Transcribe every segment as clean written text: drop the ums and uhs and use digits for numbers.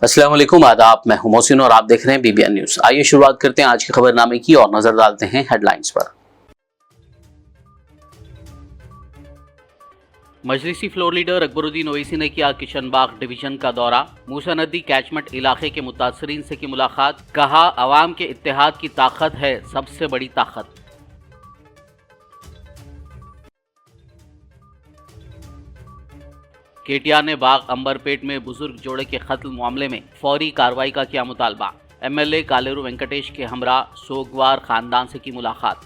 अस्सलाम वालेकुम, आदाब। मैं हूं मोहसिन और आप देख रहे हैं BBN न्यूज। आइए शुरुआत करते हैं आज के खबरनामे की और नजर डालते हैं हेडलाइंस पर। मजलिसी फ्लोर लीडर अकबरुद्दीन ओवैसी ने किया किशनबाग डिवीजन का दौरा। मूसा नदी कैचमेंट इलाके के मुतासरीन से की मुलाकात। कहा, अवाम के इत्तेहाद की ताकत है सबसे बड़ी ताकत। केटीआर ने बाग अंबरपेट में बुजुर्ग जोड़े के कत्ल मामले में फौरी कार्रवाई का किया मुतालबा। MLA कालेरू वेंकटेश के हमरा सोगवार खानदान से की मुलाकात।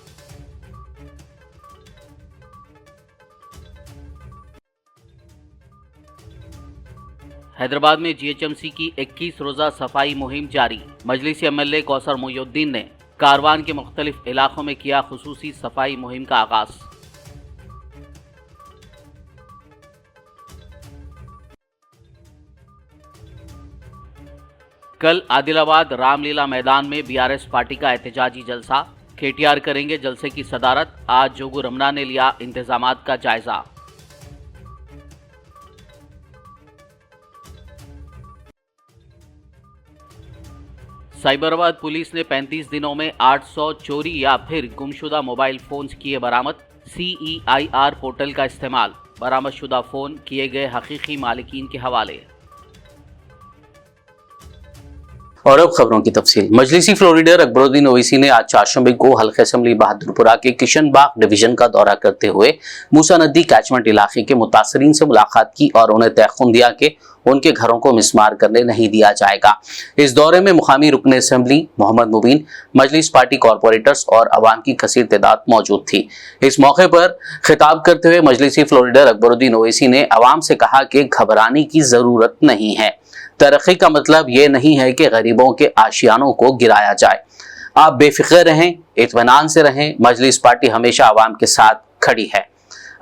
हैदराबाद में GHMC की 21 रोजा सफाई मुहिम जारी। मजलिसी MLA कौसर मोइनुद्दीन ने कारवान के मुख्तलिफ इलाकों में किया खुसूसी सफाई मुहिम का आगाज। कल आदिलाबाद रामलीला मैदान में BRS पार्टी का एहतजाजी जलसा। KTR करेंगे जलसे की सदारत। आज जोगू रमना ने लिया इंतजामात का जायजा। साइबराबाद पुलिस ने 35 दिनों में 800 चोरी या फिर गुमशुदा मोबाइल फोन्स किए बरामद। CEIR पोर्टल का इस्तेमाल। बरामदशुदा फोन किए गए हकीकी मालिकीन के हवाले। और अब खबरों की तफसील। मजलिसी फ्लोर लीडर अकबरुद्दीन ओवैसी ने आज चारशंबे को हल्के असम्बली बहादुरपुरा के किशनबाग डिवीजन का दौरा करते हुए मूसा नदी कैचमेंट इलाके के मुतासरीन से मुलाकात की और उन्हें तयखुन दिया कि उनके घरों को मिसमार करने नहीं दिया जाएगा। इस दौरे में मुकामी रुकन असम्बली मोहम्मद मुबीन, मजलिस पार्टी कॉरपोरेटर्स और अवाम की कसीर तादाद मौजूद थी। इस मौके पर खिताब करते हुए मजलिसी फ्लोर लीडर अकबरुद्दीन ओवैसी ने अवाम से कहा कि घबराने की जरूरत नहीं है। तरक्की का मतलब ये नहीं है कि गरीबों के आशियानों को गिराया जाए। आप बेफिक्र रहें, इत्मीनान से रहें। मजलिस पार्टी हमेशा अवाम के साथ खड़ी है।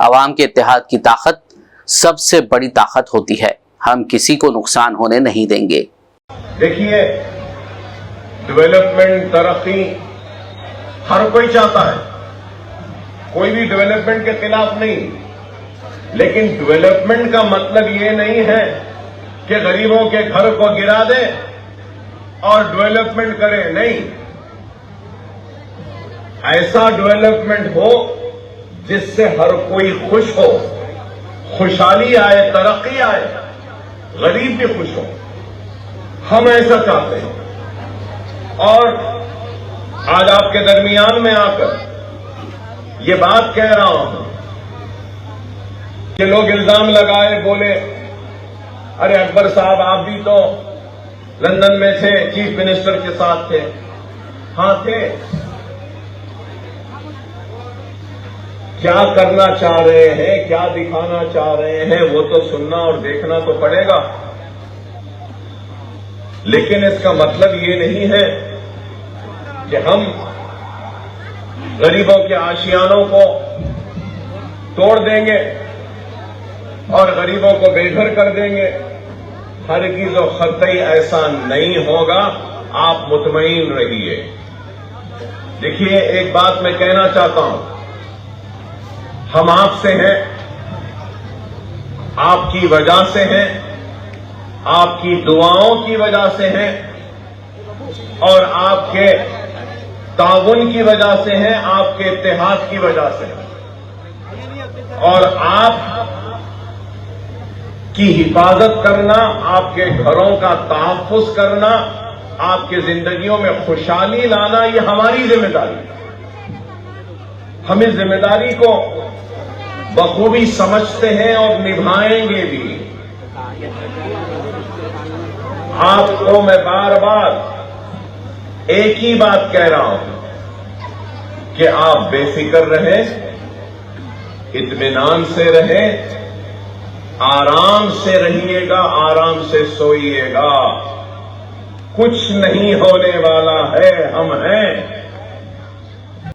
अवाम के इत्तेहाद की ताकत सबसे बड़ी ताकत होती है। हम किसी को नुकसान होने नहीं देंगे। देखिए, डेवलपमेंट, तरक्की हर कोई चाहता है, कोई भी डेवलपमेंट के खिलाफ नहीं, लेकिन डेवलपमेंट का मतलब ये नहीं है कि गरीबों के घर को गिरा दे और डेवलपमेंट करें। नहीं, ऐसा डेवलपमेंट हो जिससे हर कोई खुश हो, खुशहाली आए, तरक्की आए, गरीब भी खुश हो। हम ऐसा चाहते हैं। और आज आपके दरमियान में आकर ये बात कह रहा हूं कि लोग इल्जाम लगाए, बोले, अरे अकबर साहब आप भी तो लंदन में थे, चीफ मिनिस्टर के साथ थे। हां थे। क्या करना चाह रहे हैं, क्या दिखाना चाह रहे हैं, वो तो सुनना और देखना तो पड़ेगा। लेकिन इसका मतलब ये नहीं है कि हम गरीबों के आशियानों को तोड़ देंगे और गरीबों को बेघर कर देंगे। हरगिज़ और क़तई ऐसा नहीं होगा, आप मुतमईन रहिए। देखिए, एक बात मैं कहना चाहता हूं, हम आपसे हैं, आपकी वजह से हैं, आपकी दुआओं की वजह से हैं और आपके ताउन की वजह से हैं, आपके इत्तेहाद की वजह से हैं। और आप की हिफाजत करना, आपके घरों का तहफ़्फ़ुज़ करना, आपके जिंदगियों में खुशहाली लाना, ये हमारी जिम्मेदारी है। हम इस जिम्मेदारी को बखूबी समझते हैं और निभाएंगे भी। आपको मैं बार बार एक ही बात कह रहा हूं कि आप बेफिक्र रहें, इत्मीनान से रहें, आराम से रहिएगा, आराम से सोइएगा। कुछ नहीं होने वाला है, हम हैं।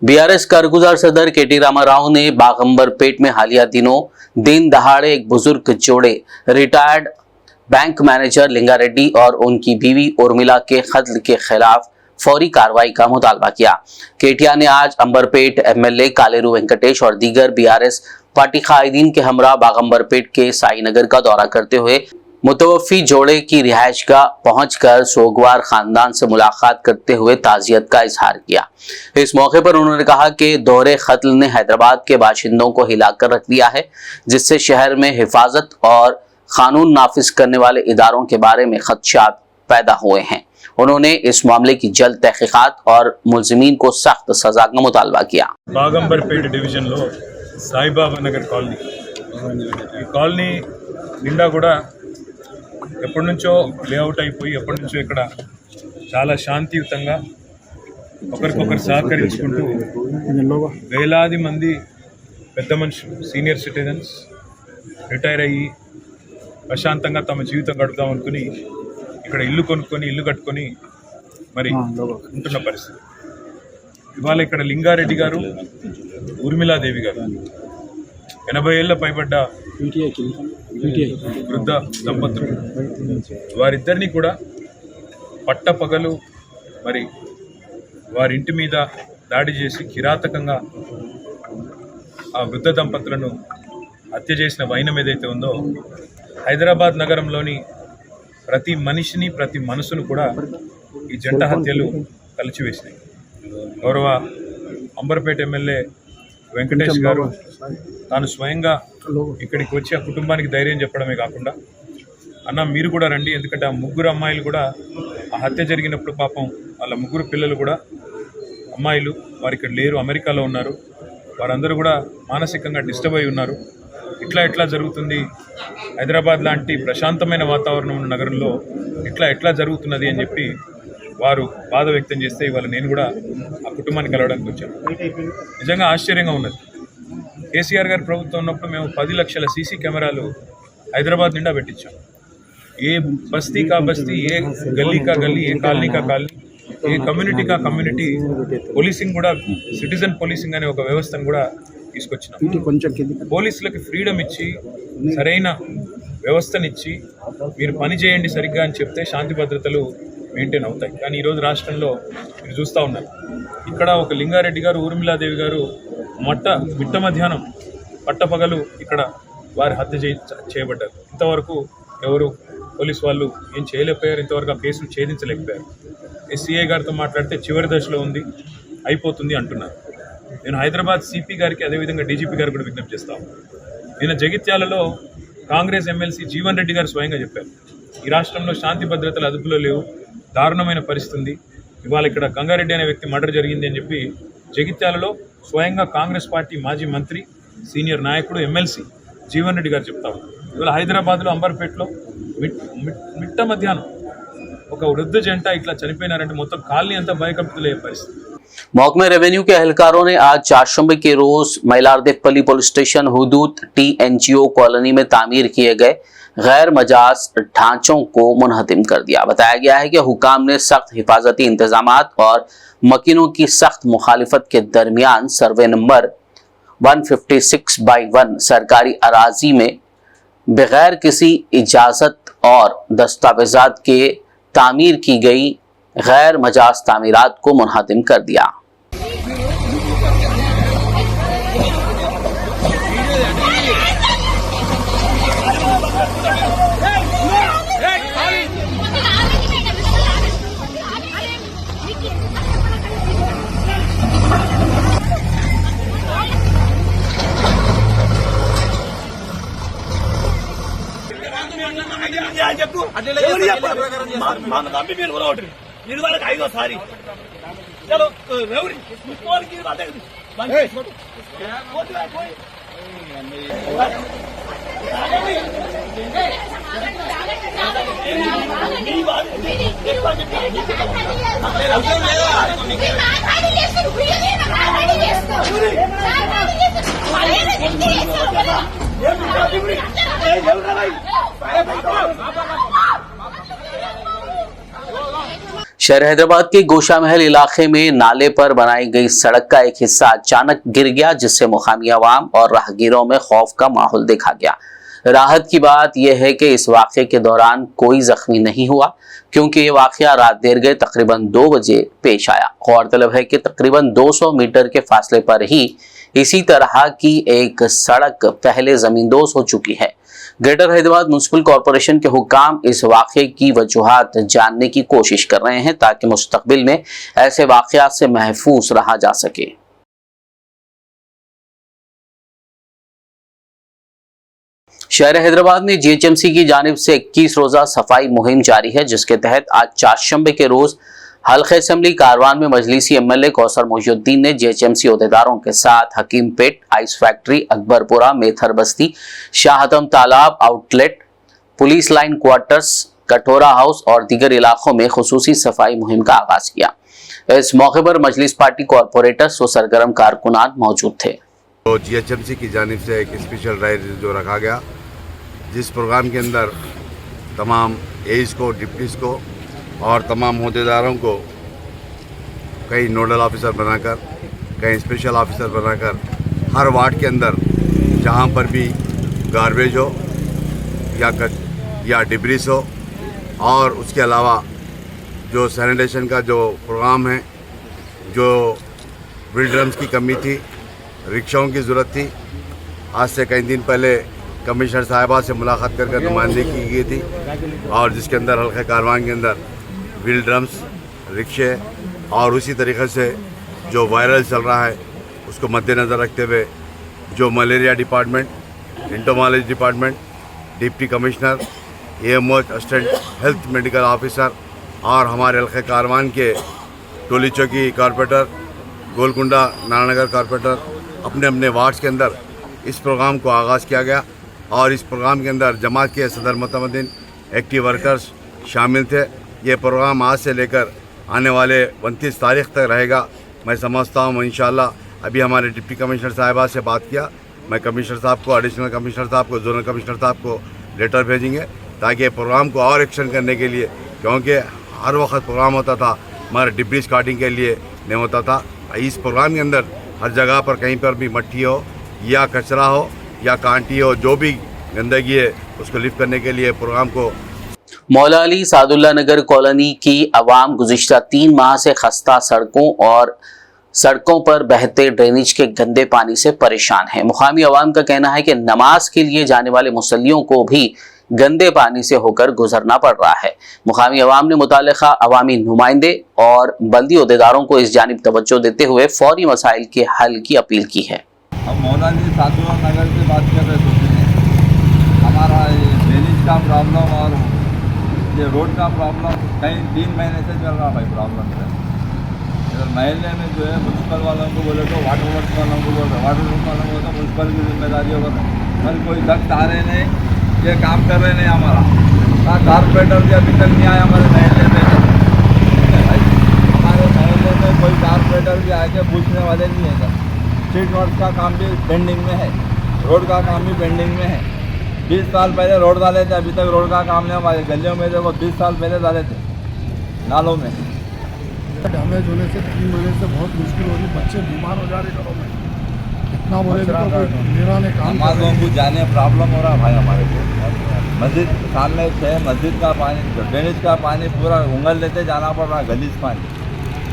BRS कारगुजार सदर KT रामाराव ने बागंबरपेट में हालिया दिनों दिन दहाड़े एक बुजुर्ग जोड़े रिटायर्ड बैंक मैनेजर लिंगा रेड्डी और उनकी बीवी उर्मिला के कत्ल के खिलाफ फौरी कार्रवाई का मुतालबा किया। केटीआर ने आज अंबरपेट MLA कालेरू वेंकटेश और दीगर BRS पार्टी कायदीन के हमरा बागंबरपेट के साई नगर का दौरा करते हुए मुतवफ़ी जोड़े की रिहाइशगाह पहुंचकर सोगवार खानदान से मुलाकात करते हुए ताज़ियत का इजहार किया। इस मौके पर उन्होंने कहा कि दोहरे कत्ल ने हैदराबाद के बाशिंदों को हिलाकर रख दिया है, जिससे शहर में हिफाजत और कानून नाफिज करने वाले इदारों के बारे में खदशात पैदा हुए हैं। उन्होंने इस मामले की जल्द तहकीकात और मुलजिमीन को सख्त सजा का मुतालबा किया। బాగంబర్పేట డివిజన్లో సాయిబాబా నగర్ కాలనీ, ఈ కాలనీ నిండా కూడా ఎప్పటి నుంచో లేఅవుట్ అయిపోయి ఎప్పటి నుంచో ఇక్కడ చాలా శాంతియుతంగా ఒకరికొకరు సహకరించుకుంటూ వేలాది మంది పెద్ద మనుషులు, సీనియర్ సిటిజన్స్ రిటైర్ అయ్యి ప్రశాంతంగా తమ జీవితం గడుపుదాం అనుకుని ఇక్కడ ఇల్లు కొనుక్కొని ఇల్లు కట్టుకొని మరి ఉంటున్న పరిస్థితి. ఇవాళ ఇక్కడ లింగారెడ్డి గారు, ఊర్మిళాదేవి గారు 80 ఏళ్ళ పైబడ్డ వృద్ధ దంపతులు, వారిద్దరినీ కూడా పట్టపగలు మరి వారి ఇంటి మీద దాడి చేసి కిరాతకంగా ఆ వృద్ధ దంపతులను హత్య చేసిన వైనం ఏదైతే ఉందో హైదరాబాద్ నగరంలోని ప్రతి మనిషిని, ప్రతి మనసును కూడా ఈ జంట హత్యలు కలిచివేసినాయి. గౌరవ అంబర్పేట ఎమ్మెల్యే వెంకటేష్ గారు తాను స్వయంగా ఇక్కడికి వచ్చి ఆ కుటుంబానికి ధైర్యం చెప్పడమే కాకుండా, అన్న మీరు కూడా రండి, ఎందుకంటే ఆ ముగ్గురు అమ్మాయిలు కూడా ఆ హత్య జరిగినప్పుడు పాపం వాళ్ళ ముగ్గురు పిల్లలు కూడా అమ్మాయిలు, వారు ఇక్కడ లేరు, అమెరికాలో ఉన్నారు, వారందరూ కూడా మానసికంగా డిస్టర్బ్ అయి ఉన్నారు. ఇట్లా జరుగుతుంది, హైదరాబాద్ లాంటి ప్రశాంతమైన వాతావరణం ఉన్న నగరంలో ఎట్లా జరుగుతున్నది అని చెప్పి వారు బాధ వ్యక్తం చేస్తే ఇవాళ నేను కూడా ఆ కుటుంబాన్ని కలవడానికి వచ్చాను. నిజంగా ఆశ్చర్యంగా ఉన్నది. కేసీఆర్ గారి ప్రభుత్వం ఉన్నప్పుడు మేము 10 లక్షల సీసీ కెమెరాలు హైదరాబాద్ నిండా పెట్టించాం. ఏ బస్తీ కా బస్తీ, ఏ గల్లీ కా గల్లీ, ఏ కాలనీ కా కాలనీ, ఏ కమ్యూనిటీ కా కమ్యూనిటీ పోలీసింగ్ కూడా, సిటిజన్ పోలీసింగ్ అనే ఒక వ్యవస్థను కూడా తీసుకొచ్చినాం. పోలీసులకి ఫ్రీడమ్ ఇచ్చి, సరైన వ్యవస్థనిచ్చి, మీరు పని చేయండి సరిగ్గా అని చెప్తే శాంతి భద్రతలు మెయింటైన్ అవుతాయి. కానీ ఈరోజు రాష్ట్రంలో మీరు చూస్తూ ఉన్నారు, ఇక్కడ ఒక లింగారెడ్డి గారు, ఊర్మిళాదేవి గారు మిట్ట మధ్యాహ్నం పట్టపగలు ఇక్కడ వారి హత్య చేయబడ్డారు. ఇంతవరకు ఎవరు పోలీసు వాళ్ళు ఏం చేయలేకపోయారు, ఇంతవరకు ఆ కేసును ఛేదించలేకపోయారు. ఎస్సీఐ గారితో మాట్లాడితే చివరి దశలో ఉంది, అయిపోతుంది అంటున్నారు. నేను హైదరాబాద్ సిపి గారికి, అదేవిధంగా డీజీపీ గారికి కూడా విజ్ఞప్తి చేస్తాను. నిన్న జగిత్యాలలో కాంగ్రెస్ ఎమ్మెల్సీ జీవన్ రెడ్డి గారు స్వయంగా చెప్పారు, ఈ రాష్ట్రంలో శాంతి భద్రతలు అదుపులో లేవు, దారుణమైన పరిస్థితి. ఇవాళ ఇక్కడ గంగారెడ్డి అనే వ్యక్తి మర్డర్ జరిగింది అని చెప్పి జగిత్యాలలో స్వయంగా కాంగ్రెస్ పార్టీ మాజీ మంత్రి, సీనియర్ నాయకుడు, ఎమ్మెల్సీ జీవన్ రెడ్డి గారు చెప్తా ఉన్నారు. ఇవాళ హైదరాబాద్లో అంబర్పేటలో మిట్ట మధ్యాహ్నం ఒక వృద్ధ జంట ఇట్లా చనిపోయినారంటే మొత్తం కాలనీ అంతా భయకంపితులయ్యే పరిస్థితి. महकमे रेवेन्यू के एहलकारों ने आज चारशंबे के रोज मैलारदेपल्ली पुलिस स्टेशन हुदूद TNGO कॉलोनी में तामीर किए गए गैर मजाज ढांचों को मुनहदिम कर दिया। बताया गया है कि हुकाम ने सख्त हिफाजती इंतजामात और मकीनों की सख्त मुखालिफत के दरमियान सर्वे नंबर 156/1 सरकारी अराजी में बगैर किसी इजाजत और दस्तावेजात के तामीर की गई गैर मजाज तामीरात को मुनहदिम कर दिया। మీరు వాళ్ళకి 5వ సారి చలో ఎవరి ముఖ్యమంత్రికి शहर हैदराबाद के गोशा महल इलाके में नाले पर बनाई गई सड़क का एक हिस्सा अचानक गिर गया, जिससे मुकामी अवाम और राहगीरों में खौफ का माहौल देखा गया। राहत की बात यह है कि इस वाक़े के दौरान कोई जख्मी नहीं हुआ, क्योंकि ये वाक़या रात देर गए तकरीबन 2 बजे पेश आया। गौरतलब है कि तकरीबन 200 मीटर के फासले पर ही इसी तरह की एक सड़क पहले जमींदोज हो चुकी है। ग्रेटर हैदराबाद म्युनिसिपल कॉरपोरेशन के हुक्काम इस वाक़े की वजूहात जानने की कोशिश कर रहे हैं ताकि मुस्तकबिल में ऐसे वाक़यात से महफूज रहा जा सके। शहर हैदराबाद में जीएचएमसी की जानिब से 21 रोजा सफाई मुहिम जारी है, जिसके तहत आज चारशंबे के रोज हल्के असेंबली कारवान में मजलिसी एमएलए कौसर मोहिउद्दीन ने जीएचएमसी अहदेदारों के साथ हकीम पेट, आइस फैक्ट्री, अकबरपुरा, मेथर बस्ती, शाहतम तालाब आउटलेट, पुलिस लाइन क्वार्टर्स, कटोरा हाउस और दीगर इलाकों में खुसूसी सफाई मुहिम का आगाज किया। इस मौके पर मजलिस पार्टी कॉरपोरेटर्स व सरगर्म कारकुनान मौजूद थे। तो जीएचएमसी की जानिब से एक स्पेशल ड्राइव जो रखा गया, जिस प्रोग्राम के अंदर तमाम एईस को, डिप्टीज को और तमाम अहदेदारों को कई नोडल ऑफिसर बनाकर, कई स्पेशल ऑफिसर बनाकर हर वार्ड के अंदर जहां पर भी गार्बेज हो या डिब्रीज हो, और उसके अलावा जो सैनिटेशन का जो प्रोग्राम है, जो व्हील ड्रम्स की कमी थी, रिक्शाओं की ज़रूरत थी। आज से कई दिन पहले कमिश्नर साहिबा से मुलाकात कर नुमाइंदगी की गई थी, और जिसके अंदर हल्के कारवान के अंदर व्हील ड्रम्स, रिक्शे और उसी तरीके से जो वायरल चल रहा है उसको मद्देनज़र रखते हुए जो malaria department, entomology department, deputy commissioner, AMO, assistant health medical officer और हमारे हल्के कारवान के टोली चौकी कॉरपोरेटर, गोलकुंडा, नारायणनगर कॉरपोरेटर अपने अपने वार्ड्स के अंदर इस प्रोग्राम को आगाज़ किया गया। और इस प्रोग्राम के अंदर जमात के सदर मुतमद्दिन, एक्टिव वर्कर्स शामिल थे। ये प्रोग्राम आज से लेकर आने वाले 29 तारीख तक रहेगा। मैं समझता हूँ इंशाअल्लाह अभी हमारे डिप्टी कमिश्नर साहिबा से बात किया, मैं कमिश्नर साहब को, एडिशनल कमिश्नर साहब को, जोनल कमिश्नर साहब को लेटर भेजेंगे ताकि प्रोग्राम को और एक्शन करने के लिए, क्योंकि हर वक्त प्रोग्राम होता था हमारे डिब्री स्टार्टिंग के लिए नहीं होता था। इस प्रोग्राम के अंदर हर जगह पर कहीं पर भी मट्टी हो या कचरा हो या कांटी हो, जो भी गंदगी है उसको लिफ्ट करने के लिए प्रोग्राम को। मौला अली सादुल्ला नगर कॉलोनी की आवाम गुज़िश्ता 3 माह से खस्ता सड़कों पर बहते ड्रेनेज के गंदे पानी से परेशान है। मुकामी आवाम का कहना है कि नमाज के लिए जाने वाले मुसल्लियों को भी गंदे पानी से होकर गुजरना पड़ रहा है। मुकामी आवाम ने मुतालिका अवामी नुमाइंदे और बल्दी अहदेदारों को इस जानिब तवज्जो देते हुए फौरी मसाइल के हल की अपील की है। हम मौला अली सादुल्ला नगर से बात कर रहे थे। हमारा ये ड्रेनेज का प्रॉब्लम और ये रोड का प्रॉब्लम कहीं 3 महीने से चल रहा भाई प्रॉब्लम है। इधर महल्ले में जो है म्यूनसिपल वालों को बोले तो वाटर वर्क वालों को बोल रहे, वाटर वर्क वालों को तो म्यूनसिपल की जिम्मेदारी होगा। कल कोई दख्त आ रहे नहीं, ये काम कर रहे नहीं हमारा। कारपोरेटर भी अभी तक नहीं आया हमारे महल्ले में। भाई हमारे महल्ले में कोई कारपोरेटर भी आके पूछने वाले नहीं है। स्ट्रीट वर्क का काम भी पेंडिंग में है, रोड का काम भी पेंडिंग में है। 20 साल पहले रोड डाले थे, अभी तक रोड का काम नहीं। हमारे गलियों में देखो 20 साल पहले डाले थे नालों में। डैमेज होने से 3 महीने से बहुत मुश्किल हो रही, बच्चे बीमार हो जा रहे घरों में। इतना बोले तो मेरा ने काम हम लोगों को जाने प्रॉब्लम हो रहा भाई हमारे को। मस्जिद सामने से मस्जिद का पानी, ड्रेनेज का पानी पूरा उंगल लेते जाना पड़ रहा, गलीज पानी,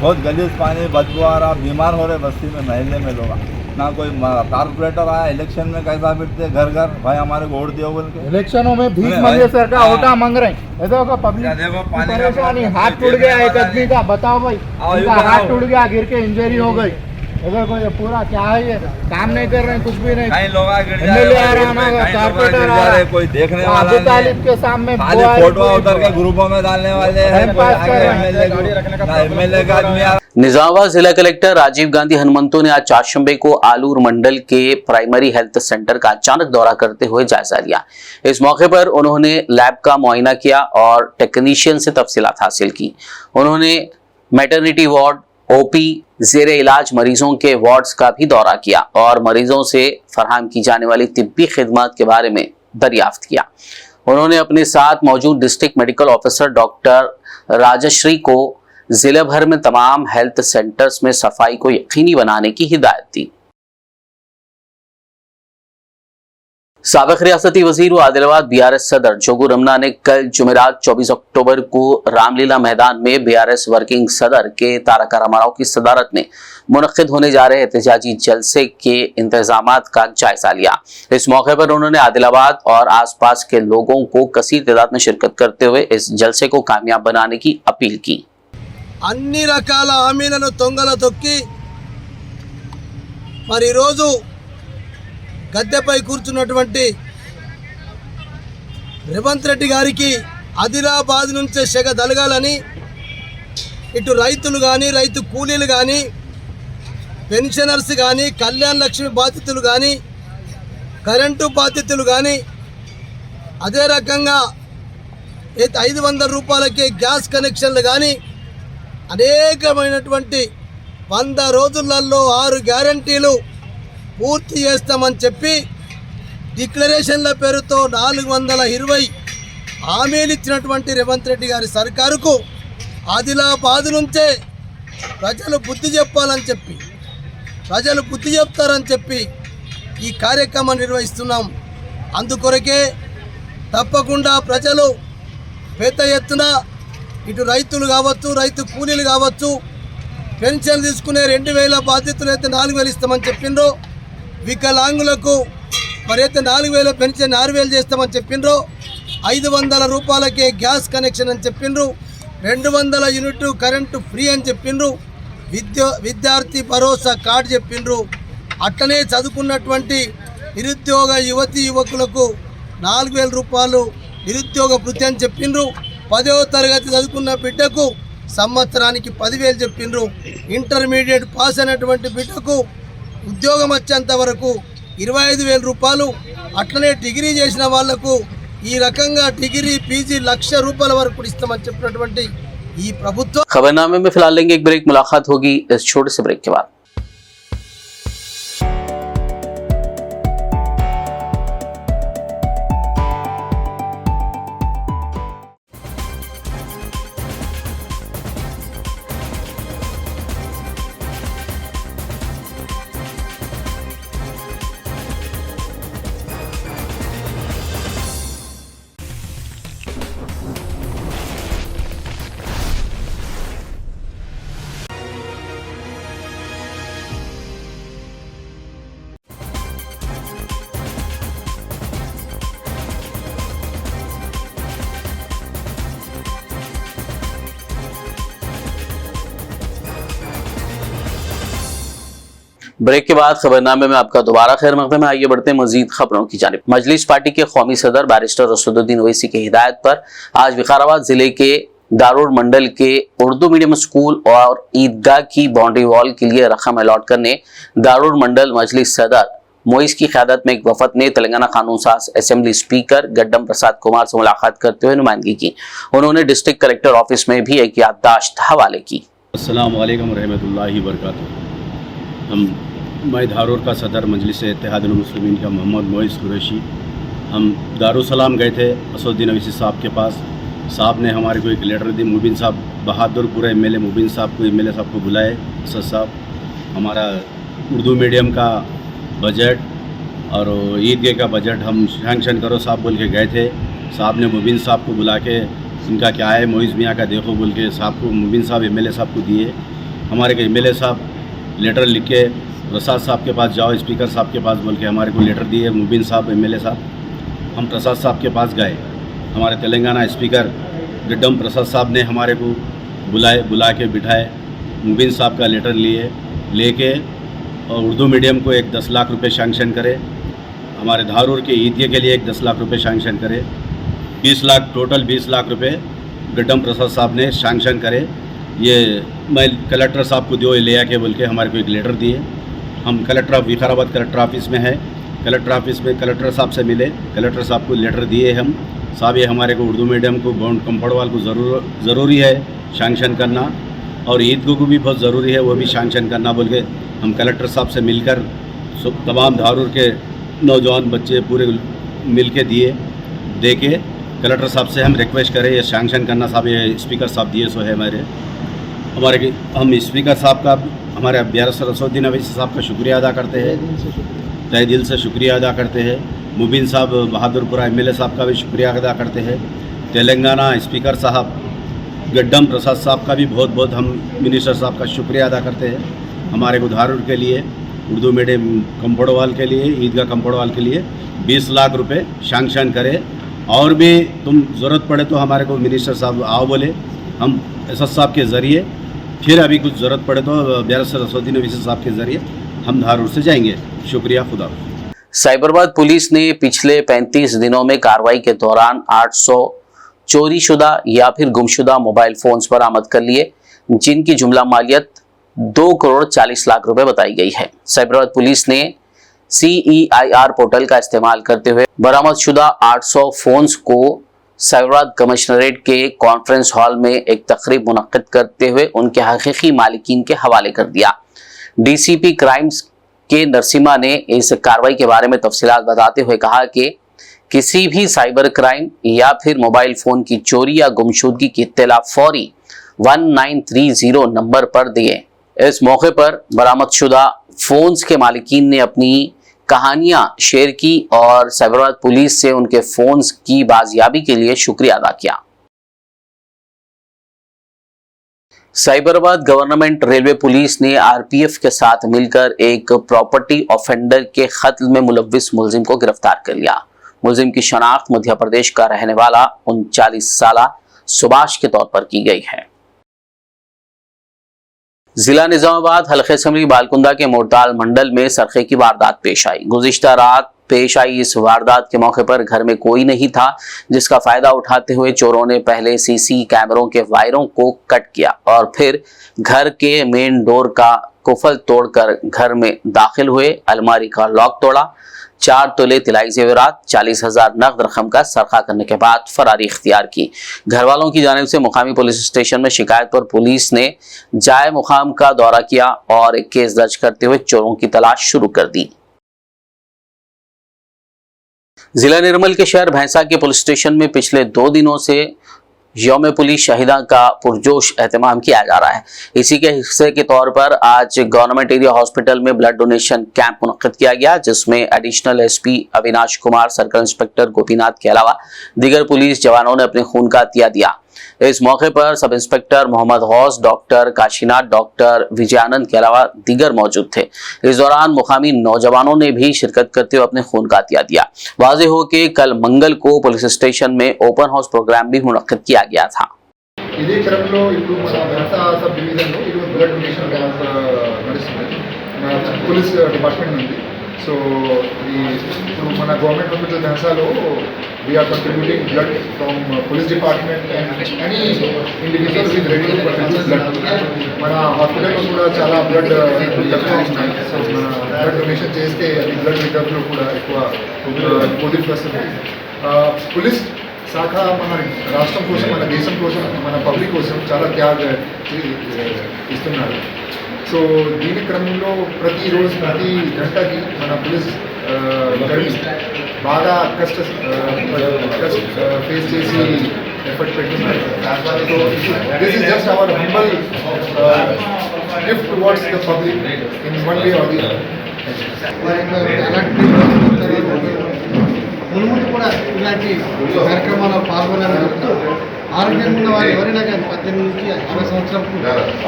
बहुत गलीज पानी, बदबू आ रहा, बीमार हो रहे बस्ती में, महल्ले में लोग। ना कोई कारपोरेटर आया इलेक्शन में, कैसा फिरते घर घर भाई हमारे को वोट दियो बोल के। इलेक्शनों में भीख मांगे, सरकार ओटा मांग रहे हैं। देखो पब्लिक देखो पानी परेशानी, हाथ टूट गया एक आदमी का, बताओ भाई, उनका हाथ टूट गया, गिर के इंजरी हो गई। देखो ये पूरा क्या है, ये काम नहीं कर रहे हैं, कुछ भी नहीं। कहीं लोग एमएलए आ रहा है, कारपोरेटर आ रहा है, कोई देखने वाला अबू तालिब के सामने फोटो उतर के ग्रुपों में डालने वाले हैं। एमएलए का आदमी निजामाबाद जिला कलेक्टर राजीव गांधी हनुमंतु ने आज चारशंबे को आलूर मंडल के प्राइमरी हेल्थ सेंटर का अचानक दौरा करते हुए जायजा लिया। इस मौके पर उन्होंने लैब का मुआयना किया और टेक्नीशियन से तफसीलात हासिल की। उन्होंने मैटरनिटी वार्ड, ओपी, जेरे इलाज मरीजों के वार्ड्स का भी दौरा किया और मरीजों से फराहम की जाने वाली तिब्बी खिदमत के बारे में दरियाफ्त किया। उन्होंने अपने साथ मौजूद district medical officer doctor Rajshree को जिले भर में तमाम हेल्थ सेंटर्स में सफाई को यकीनी बनाने की हिदायत दी। साबिक रियासती वजीर व आदिलाबाद बीआरएस सदर जोगू रमना ने कल जुमेरात 24 अक्टूबर को रामलीला मैदान में बीआरएस वर्किंग सदर के तारक रामाराव की सदारत में मुनक्किद होने जा रहे एहतजाजी जलसे के इंतजामात का जायजा लिया। इस मौके पर उन्होंने आदिलाबाद और आसपास के लोगों को कसीर तादाद में शिरकत करते हुए इस जलसे को कामयाब बनाने की अपील की। అన్ని రకాల హామీలను తొంగల తొక్కి మరి రోజు గద్దెపై కూర్చున్నటువంటి రేవంత్ రెడ్డి గారికి ఆదిలాబాద్ నుంచే సెగ దలగాలని ఇటు రైతులు కానీ రైతు కూలీలు కానీ పెన్షనర్స్ కానీ కళ్యాణ లక్ష్మి బాధితులు కానీ కరెంటు బాధితులు కానీ అదే రకంగా 500 రూపాయలకే గ్యాస్ కనెక్షన్లు కానీ అనేకమైనటువంటి 100 రోజులలో 6 గ్యారంటీలు పూర్తి చేస్తామని చెప్పి డిక్లరేషన్ల పేరుతో 420 హామీలు ఇచ్చినటువంటి రేవంత్ రెడ్డి గారి సర్కారుకు ఆదిలాబాద్ నుంచే ప్రజలు బుద్ధి చెప్పాలని చెప్పి ప్రజలు బుద్ధి చెప్తారని చెప్పి ఈ కార్యక్రమం నిర్వహిస్తున్నాం। అందుకొరకే తప్పకుండా ప్రజలు పెద్ద ఎత్తున ఇటు రైతులు కావచ్చు రైతు కూలీలు కావచ్చు పెన్షన్ తీసుకునే 2000 బాధ్యతలు అయితే 4000 ఇస్తామని చెప్పిండ్రో వికలాంగులకు మరైతే 4000 పెన్షన్ 6000 చేస్తామని చెప్పిండ్రో 500 రూపాయలకే గ్యాస్ కనెక్షన్ అని చెప్పిండ్రు 200 యూనిట్ కరెంటు ఫ్రీ అని చెప్పిండ్రు విద్యార్థి భరోసా కార్డు చెప్పిండ్రు అట్లనే చదువుకున్నటువంటి నిరుద్యోగ యువతి యువకులకు 4000 రూపాయలు నిరుద్యోగ భృతి అని చెప్పిండ్రు 10వ తరగతి చదువుకున్న బిడ్డకు సంవత్సరానికి 10,000 చెప్పిండ్రు ఇంటర్మీడియట్ పాస్ అయినటువంటి బిడ్డకు ఉద్యోగం వచ్చేంత వరకు 25,000 రూపాయలు అట్లనే డిగ్రీ చేసిన వాళ్లకు ఈ రకంగా డిగ్రీ పీజీ 1,00,000 రూపాయల వరకు ఇస్తామని చెప్పినటువంటి ఈ ప్రభుత్వం। खबरनामे में फिलहाल लेंगे एक ब्रेक, मुलाकात होगी इस छोटे से ब्रेक के बाद। ब्रेक के बाद खबरनामे में आपका दोबारा खैर मकदम है। आइए बढ़ते हैं मजीद खबरों की जानिब। मजलिस पार्टी के कौमी सदर बैरिस्टर असदुद्दीन ओवैसी की हिदायत पर आज विकाराबाद जिले के दारुल मंडल के उर्दू मीडियम स्कूल और ईदगाह की बाउंड्री वॉल के लिए रकम अलॉट करने दारुल मंडल मजलिस सदर मोइस की क़यादत में एक वफद ने तेलंगाना कानून साज असेंबली स्पीकर गड्डम प्रसाद कुमार से मुलाकात करते हुए नुमाइंदगी की। उन्होंने डिस्ट्रिक्ट कलेक्टर ऑफिस में भी एक याददाश्त हवाले की। अस्सलाम वालेकुम रहमतुल्लाहि बरकातुहू। मैं धारूर का सदर मजलिस इत्तेहादुल मुस्लिमीन का मोहम्मद मोइस कुरैशी। हम दारुसलाम गए थे असदुद्दीन ओवैसी साहब के पास। साहब ने हमारे को एक लेटर दी। मुबीन साहब बहादुरपुर एमएलए मुबीन साहब को एमएलए साहब को बुलाए। असद साहब हमारा उर्दू मीडियम का बजट और ईदगाह का बजट हम सैंक्शन करो साहब बोल के गए थे। साहब ने मुबीन साहब को बुला के इनका क्या है मोइस मियाँ का देखो बोल के साहब को मुबीन साहब एमएलए साहब को दिए। हमारे के एमएलए साहब लेटर लिख के प्रसाद साहब के पास जाओ स्पीकर साहब के पास बोल के हमारे को लेटर दिए। मुबीन साहब एमएलए साहब हम प्रसाद साहब के पास गए। हमारे तेलंगाना स्पीकर गड्डम प्रसाद साहब ने हमारे को बुला के बिठाए। मुबीन साहब का लेटर लेके और उर्दू मीडियम को एक 10 लाख रुपए सैंक्शन करे। हमारे धारूर के ईदगाह के लिए एक 10 लाख रुपए सैंक्शन करे। 20 लाख टोटल 20 लाख रुपए गड्डम प्रसाद साहब ने सैंक्शन करे। ये मैं कलेक्टर साहब को दो ले आके बोल के हमारे को एक लेटर दिए। हम कलेक्टर विकाराबाद कलेक्टर ऑफिस में है। कलेक्टर ऑफिस में कलेक्टर साहब से मिले। कलेक्टर साहब को लेटर दिए हम साहब ये हमारे को उर्दू मीडियम को बाउंड कंपाउंड वाल को ज़रूरी है सैंक्शन करना और ईदगाह को भी बहुत ज़रूरी है वो भी सैंक्शन करना बोल के हम कलेक्टर साहब से मिलकर तमाम धारूर के नौजवान बच्चे पूरे मिल के दे के कलेक्टर साहब से हम रिक्वेस्ट करें ये सैंक्शन करना साहब ये स्पीकर साहब दिए सो है हमारे हम स्पीकर साहब का हमारे बैरिस्टर असदुद्दीन ओवैसी साहब का शुक्रिया अदा करते हैं तहे दिल से शुक्रिया अदा करते हैं। मुबीन साहब बहादुरपुरा MLA साहब का भी शुक्रिया अदा करते हैं। तेलंगाना स्पीकर साहब गड्डम प्रसाद साहब का भी बहुत बहुत हम मिनिस्टर साहब का शुक्रिया अदा करते हैं। हमारे उधार के लिए उर्दू मीडियम कंपड़वाल के लिए, ईदगाह कंपड़वाल के लिए 20 लाख रुपए सैंक्शन करे। और भी तुम ज़रूरत पड़े तो हमारे को मिनिस्टर साहब आओ बोले, हम एसएस साहब के ज़रिए, फिर अभी कुछ ज़रूरत पड़े तो बैरिस्टर असदुद्दीन ओवैसी साहब के ज़रिए हम धारूर से जाएंगे। शुक्रिया, खुदा। साइबराबाद पुलिस ने पिछले 35 दिनों में कार्रवाई के दौरान 800 चोरीशुदा या फिर गुमशुदा मोबाइल फोन्स बरामद कर लिए, जिनकी जुमला मालियत 2 करोड़ 40 लाख रुपए बताई गई है। साइबराबाद पुलिस ने CEIR पोर्टल का इस्तेमाल करते हुए बरामदशुदा 800 फोन्स को साइबराबाद कमिश्नरेट के कॉन्फ्रेंस हॉल में एक तकरीब मुनक्किद करते हुए उनके हकीकी मालिकीन के हवाले कर दिया। DCP क्राइम्स के नरसिम्हा ने इस कार्रवाई के बारे में तफसीलात बताते हुए कहा कि किसी भी साइबर क्राइम या फिर मोबाइल फोन की चोरी या गुमशुदगी की इत्तला फौरी 1930 नंबर पर दिए। इस मौके पर बरामदशुदा फोन्स के मालिकीन ने अपनी कहानियां शेयर की और साइबराबाद पुलिस से उनके फोन्स की बाजियाबी के लिए शुक्रिया अदा किया। साइबराबाद गवर्नमेंट रेलवे पुलिस ने RPF के साथ मिलकर एक प्रॉपर्टी ऑफेंडर के कत्ल में मुलव्विस मुलजिम को गिरफ्तार कर लिया। मुलजिम की शनाख्त मध्य प्रदेश का रहने वाला 39 साला सुभाष के तौर पर की गई है। जिला निजामाबाद हल्के असेंबली बालकुंदा के मोरताल मंडल में सरखे की वारदात पेश आई। गुज़िश्ता रात पेश आई इस वारदात के मौके पर घर में कोई नहीं था, जिसका फायदा उठाते हुए चोरों ने पहले CC कैमरों के वायरों को कट किया और फिर घर के मेन डोर का कुफल तोड़कर घर में दाखिल हुए, अलमारी का लॉक तोड़ा, 4 तोले तिलाई जेवरात, 40,000 नकद रकम का सरखा करने के बाद फरारी इख्तियार की। घर वालों की जानिब से मुकामी पुलिस स्टेशन में शिकायत पर पुलिस ने जाए मुकाम का दौरा किया और एक केस दर्ज करते हुए चोरों की तलाश शुरू कर दी। जिला निर्मल के शहर भैंसा के पुलिस स्टेशन में पिछले 2 दिनों से यौम पुलिस शहीदा का पुरजोश एहतमाम किया जा रहा है। इसी के हिस्से के तौर पर आज गवर्नमेंट एरिया हॉस्पिटल में ब्लड डोनेशन कैंप मुनक्किद किया गया, जिसमें additional SP Avinash Kumar, circle inspector Gopinath के अलावा दीगर पुलिस जवानों ने अपने खून का अतिया दिया। इस मौके पर sub inspector Mohammad Ghaus, doctor Kashinath, doctor Vijayanand के अलावा दीगर मौजूद थे। इस दौरान मुकामी नौजवानों ने भी शिरकत करते हुए अपने खून का अतिया दिया। वाज़ेह हो कि कल मंगल को पुलिस स्टेशन में ओपन हाउस प्रोग्राम भी मुनक्किद किया गया था। ఇదే క్రమంలో ఇప్పుడు మన భర్త సబ్ డివిజన్లో ఈరోజు బ్లడ్ డొనేషన్ క్యాంప్ నడుస్తుంది మన పోలీస్ డిపార్ట్మెంట్ నుండి. సో ఇప్పుడు మన గవర్నమెంట్ హాస్పిటల్ భర్సాలో we are contributing blood from police department and any individual with ready to contribute blood. మన హాస్పిటల్లో కూడా చాలా బ్లడ్ రిజర్వ్స్ ఉన్నాయి. సో మన బ్లడ్ డొనేషన్ చేస్తే అది బ్లడ్ రిజర్వ్లో కూడా ఎక్కువ పొజిటివ్ వస్తుంది. పోలీస్ శాఖ మన రాష్ట్రం కోసం, మన దేశం కోసం, మన పబ్లిక్ కోసం చాలా త్యాగ ఇస్తున్నారు. సో దీని క్రమంలో ప్రతిరోజు ప్రతి గంటకి మన పోలీస్ బాగా కష్ట ఫేస్ చేసి ఎఫర్ట్ పెట్టున్నారు. So this is just our humble gift towards the public in one way or the other. ముందు కూడా ఇలాంటి కార్యక్రమాల్లో పాల్గొనాలని చెప్తూ ఆరోగ్యంగా ఉన్న వారు ఎవరైనా కానీ 18 నుంచి 60 సంవత్సరాలకు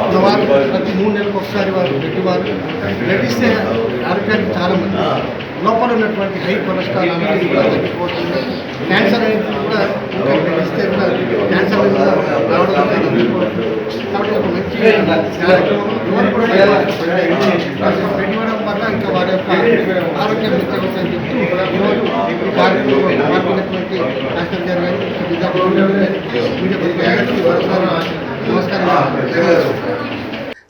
ఉన్నవారు ప్రతి 3 నెలలకు ఒకసారి వారు పెట్టేవారు నటిస్తే ఆరోగ్యానికి చాలా మంది లోపల ఉన్నటువంటి హై కొలెస్ట్రాల్ అనేది కూడా తగ్గిపోతుంది. క్యాన్సర్ అనేది కూడా నటిస్తే కూడా క్యాన్సర్ అనేది కూడా రావడం కాబట్టి ఒక మంచి కార్యక్రమం ఎవరు కూడా పెట్టివ్వడం వల్ల ఇంకా వారి యొక్క ఆరోగ్యం మెచ్చవచ్చని చెప్తూ ఈరోజు ఈ కార్యక్రమం పాల్గొన్నటువంటి రాష్ట్ర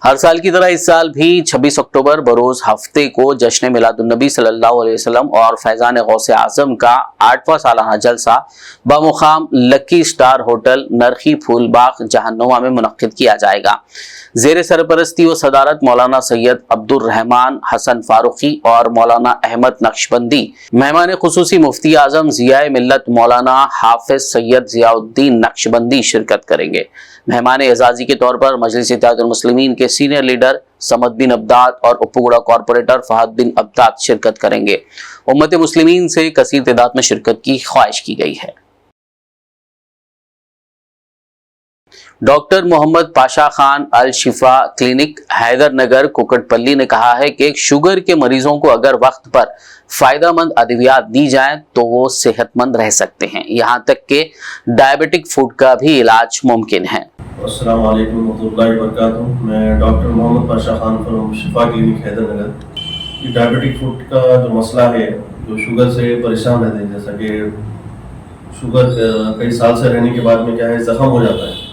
हर साल की तरह इस साल भी 26 अक्टूबर बरोज हफ्ते को जश्न मिलादुन्नबी सल्लल्लाहु अलैहि वसल्लम और फैज़ान गौसे आज़म का 8वां सालाना जलसा बमुकाम लकी स्टार होटल नरखी फूलबाग जहन्नुमा में मुनक्किद किया जाएगा। ज़ेर सरपरस्ती व सदारत मौलाना सैयद अब्दुल रहमान हसन फारूकी और मौलाना अहमद नक्शबंदी, मेहमान खुसूसी मुफ्ती आज़म ज़ियाए मिल्लत मौलाना हाफिज सैयद ज़ियाउद्दीन नक्शबंदी शिरकत करेंगे। मेहमान एजाजी के तौर पर मजलिस इत्तेहादुल मुस्लिमीन के सीनियर लीडर समद बिन अब्दाद और उप्पुगुड़ा कॉरपोरेटर फहद बिन अब्दाद शिरकत करेंगे। उम्मत मुस्लिमीन से कसीर तादाद में शिरकत की ख्वाहिश की गई है। डॉक्टर मोहम्मद पाशा खान अल शिफा क्लिनिक हैदरनगर कुकटपल्ली ने कहा है कि शुगर के मरीजों को अगर वक्त पर फायदेमंद अद्वियात दी जाएं तो वो सेहतमंद रह सकते हैं। यहाँ तक कि डायबिटिक फूड का भी इलाज मुमकिन है। अस्सलाम वालेकुम रहमतुल्लाहि व बरकातुहू। मैं doctor Mohammad Pasha Khan from Shifa clinic Hydernagar. ये डायबिटिक फूड का जो मसला है, जो शुगर से परेशान रहते हैं, जैसा कि शुगर कई साल से रहने के बाद में क्या है, जख्म हो जाता है।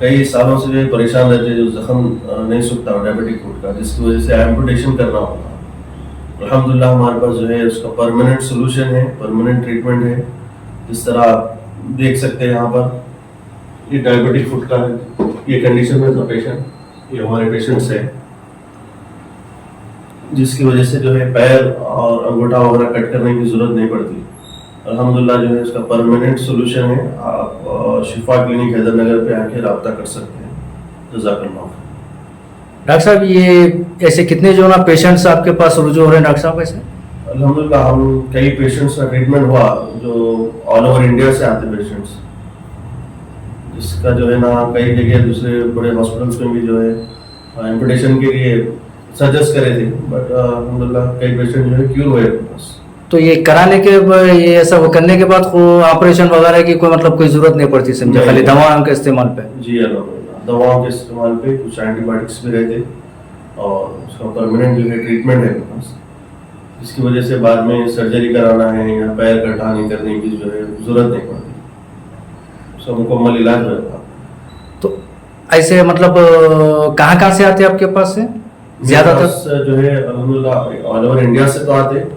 कई सालों से जो परेशान रहते हैं, जो जख्म नहीं सूखता डायबिटिक फूड का, जिसकी वजह से एम्पुटेशन करना होता है। अल्हम्दुलिल्लाह हमारे पास जो है उसका परमानेंट सोल्यूशन है, परमानेंट ट्रीटमेंट है। जिस तरह आप देख सकते हैं यहाँ पर, ये डायबिटिक फूड का है, ये कंडीशन में था पेशेंट, ये हमारे पेशेंट्स है, जिसकी वजह से जो है पैर और अंगूठा वगैरह कट करने की जरूरत नहीं पड़ती। अल्हम्दुलिल्लाह जो है इसका परमानेंट सोल्यूशन है। आप शिफा क्लिनिक हैदरनगर पे आके रब्ता कर सकते हैं। जज़ाकल्लाह। डॉक्टर साहब, ये ऐसे कितने जो ना पेशेंट्स आपके पास रुजू हो रहे हैं डॉक्टर साहब? ऐसे अल्हम्दुलिल्लाह हम कई पेशेंट्स का ट्रीटमेंट हुआ, जो ऑल ओवर इंडिया से आते पेशेंट्स, जिसका जो है ना कई जगह दूसरे बड़े हॉस्पिटल्स में भी जो है एम्पुटेशन के लिए सजेस्ट करे थे, बट अल्हम्दुलिल्लाह कई पेशेंट जो है क्यूर हुए बस। तो ये कराने के ये ऐसा करने के बाद ऑपरेशन वगैरह की कोई मतलब कोई जरूरत नहीं पड़ती, समझे, खाली दवाओं के इस्तेमाल पे? जी अल्हम्दुलिल्लाह, दवाओं के इस्तेमाल पे कुछ एंटीबायोटिक्स भी रहते और उसका परमानेंट जो है ट्रीटमेंट है बस। इसकी वजह से बाद में सर्जरी कराना है या पैर कटाने करने की जो है जरूरत नहीं पड़ती, सब मुकम्मल इलाज रहता है। तो ऐसे मतलब कहाँ से आते हैं आपके पास से ज्यादातर? जो है अल्हम्दुलिल्लाह ऑल ओवर इंडिया से तो आते,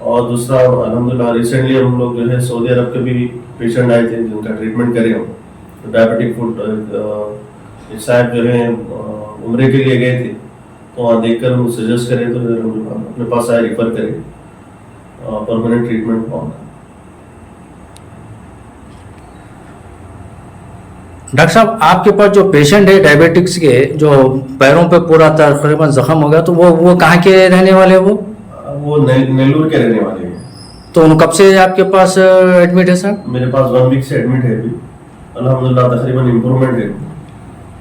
और दूसरा अल्हम्दुलिल्लाह रिसेंटली हम लोग जो है सऊदी अरब के भी पेशेंट आए थे जिनका ट्रीटमेंट करे हम। तो डायबिटिक फूड साहब जो है उम्रे के लिए गए थे, तो वहाँ देख कर उनको सजेस्ट करें तो अपने पास आए, रिफर करें, परमानेंट ट्रीटमेंट पाऊंगा। डॉक्टर साहब, आपके पास जो पेशेंट है डायबिटिक्स के, जो पैरों पे पूरा तकरीबन जख्म हो गया, तो वो कहाँ के रहने वाले? वो नेल्लूर के रहने वाले हैं। तो उन कब से आपके पास एडमिट है सर? मेरे पास 1 वीक से एडमिट है अभी। अल्हम्दुलिल्लाह तकरीबन इम्प्रूवमेंट है।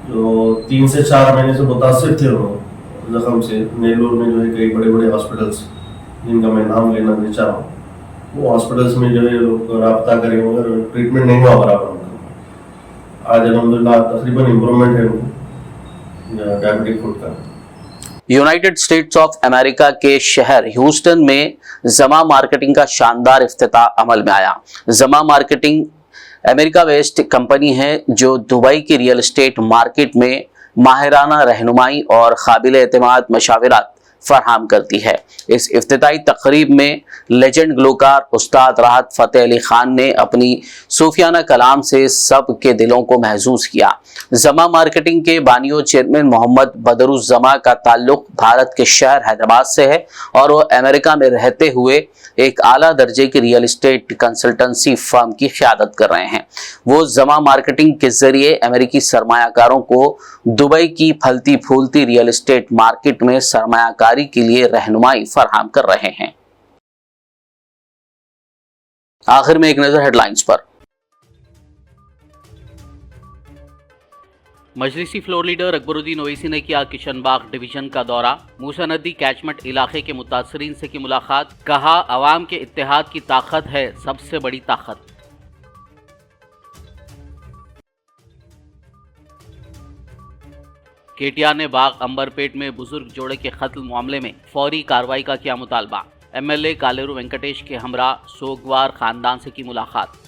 जो 3 से 4 महीने से मुतासिर थे वो जख्म से, नेल्लूर में जो है कई बड़े बड़े हॉस्पिटल्स, जिनका मैं नाम लेना नहीं चाह रहा हूँ, वो हॉस्पिटल्स में जो है लोग रब्ता करें मगर ट्रीटमेंट नहीं हुआ बराबर उनका। आज अल्हम्दुलिल्लाह तकरीबन इम्प्रूवमेंट है डायबिटिक फूड का। यूनाइटेड स्टेट्स ऑफ अमेरिका के शहर ह्यूस्टन में जमा मार्केटिंग का शानदार इफ्तिताह अमल में आया। जमा मार्केटिंग अमेरिका बेस्ड कंपनी है जो दुबई की रियल एस्टेट मार्केट में माहिराना रहनुमाई और काबिल एतमाद मशावरात फराहम करती है। इस इफ्तिताई तकरीब में लेजेंड ग्लोकार उस्ताद राहत फ़तेह अली खान ने अपनी सूफियाना कलाम से सब के दिलों को महसूस किया। जमा मार्केटिंग के बानियों चेयरमैन मोहम्मद बदरुज़्ज़मा का ताल्लुक भारत के शहर हैदराबाद से है और वो अमेरिका में रहते हुए एक आला दर्जे की रियल एस्टेट कंसल्टेंसी फर्म की क़यादत कर रहे हैं। वो जमा मार्केटिंग के जरिए अमेरिकी सरमायाकारों को दुबई की फलती फूलती रियल एस्टेट मार्केट में सरमायाकारी के लिए रहनुमाई फराहम कर रहे हैं। आखिर में एक नजर हेडलाइंस पर। मजलिसी फ्लोर लीडर अकबरुद्दीन ओवैसी ने किया किशनबाग डिवीजन का दौरा। मूसा नदी कैचमेंट इलाके के मुतासरीन से की मुलाकात। कहा अवाम के इत्तेहाद की ताकत है सबसे बड़ी ताकत। केटीआर ने बाग अंबरपेट में बुजुर्ग जोड़े के कत्ल मामले में फौरी कार्रवाई का किया मुतालबा। एमएलए कालेरू वेंकटेश के हमरा सोगवार खानदान से की मुलाकात।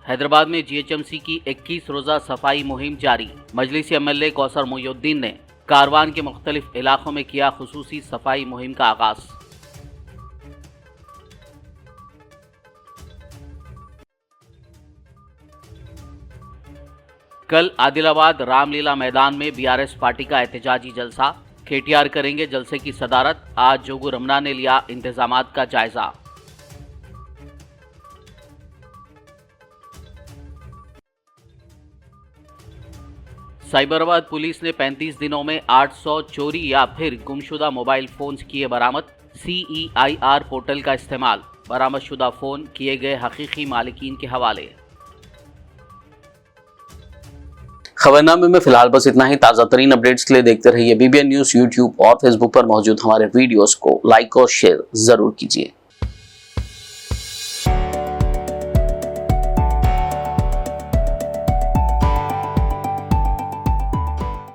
हैदराबाद में जीएचएमसी की 21 रोजा सफाई मुहिम जारी। मजलिसी एमएलए कौसर मोहिउद्दीन ने कारवान के मुख्तलिफ इलाकों में किया खुसूसी सफाई मुहिम का आगाज। कल आदिलाबाद रामलीला मैदान में बीआरएस पार्टी का एहतजाजी जलसा। KTR करेंगे जलसे की सदारत। आज जोगू रमना ने लिया इंतजामात का जायजा। साइबराबाद पुलिस ने 35 दिनों में 800 चोरी या फिर गुमशुदा मोबाइल फोन्स किए बरामद। CEIR पोर्टल का इस्तेमाल। बरामदशुदा फोन किए गए हकीकी मालिकीन के हवाले। खबरनामे में फिलहाल बस इतना ही। ताज़ा तरीन अपडेट्स के लिए देखते रहिए BBN न्यूज़। यूट्यूब और फेसबुक पर मौजूद हमारे वीडियोस को लाइक और शेयर जरूर कीजिए।